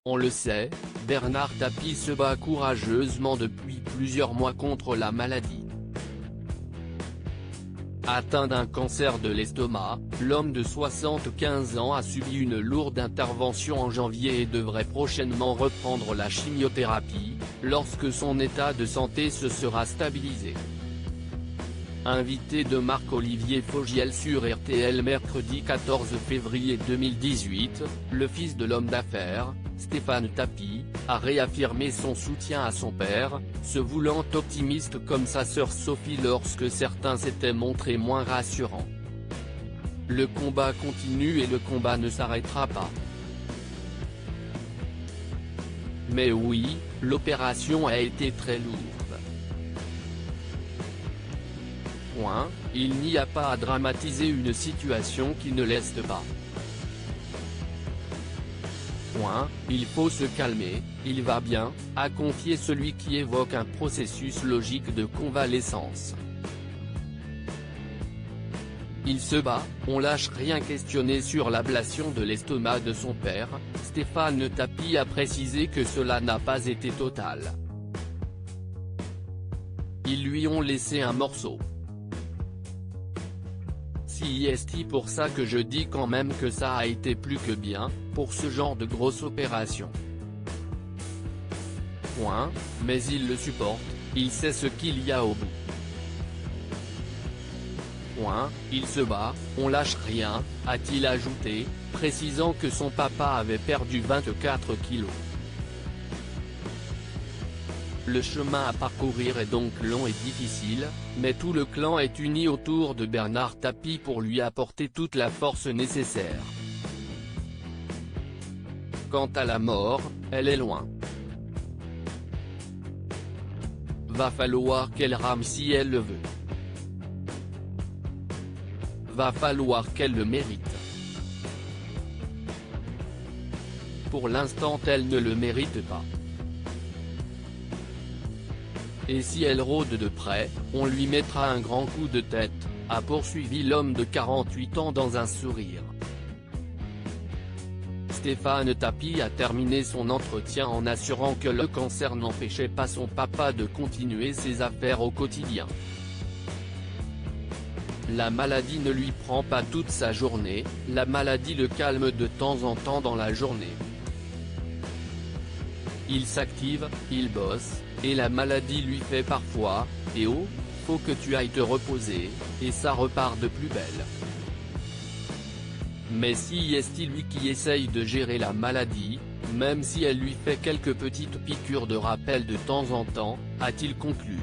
On le sait, Bernard Tapie se bat courageusement depuis plusieurs mois contre la maladie. Atteint d'un cancer de l'estomac, l'homme de 75 ans a subi une lourde intervention en janvier et devrait prochainement reprendre la chimiothérapie, lorsque son état de santé se sera stabilisé. Invité de Marc-Olivier Fogiel sur RTL mercredi 14 février 2018, le fils de l'homme d'affaires, Stéphane Tapie, a réaffirmé son soutien à son père, se voulant optimiste comme sa sœur Sophie lorsque certains s'étaient montrés moins rassurants. Le combat continue et le combat ne s'arrêtera pas. Mais oui, l'opération a été très lourde. Il n'y a pas à dramatiser une situation qui ne l'est pas. Il faut se calmer, il va bien, a confié celui qui évoque un processus logique de convalescence. Il se bat, on lâche rien. Questionné sur l'ablation de l'estomac de son père, Stéphane Tapie a précisé que cela n'a pas été total. Ils lui ont laissé un morceau. C'est pour ça que je dis quand même que ça a été plus que bien, pour ce genre de grosse opération. Mais il le supporte, il sait ce qu'il y a au bout. Il se bat, on lâche rien, a-t-il ajouté, précisant que son papa avait perdu 24 kilos. Le chemin à parcourir est donc long et difficile, mais tout le clan est uni autour de Bernard Tapie pour lui apporter toute la force nécessaire. Quant à la mort, elle est loin. Va falloir qu'elle rame si elle le veut. Va falloir qu'elle le mérite. Pour l'instant elle ne le mérite pas. Et si elle rôde de près, on lui mettra un grand coup de tête, a poursuivi l'homme de 48 ans dans un sourire. Stéphane Tapie a terminé son entretien en assurant que le cancer n'empêchait pas son papa de continuer ses affaires au quotidien. La maladie ne lui prend pas toute sa journée, la maladie le calme de temps en temps dans la journée. Il s'active, il bosse, et la maladie lui fait parfois « Eh oh, faut que tu ailles te reposer », et ça repart de plus belle. Mais si est lui qui essaye de gérer la maladie, même si elle lui fait quelques petites piqûres de rappel de temps en temps, a-t-il conclu.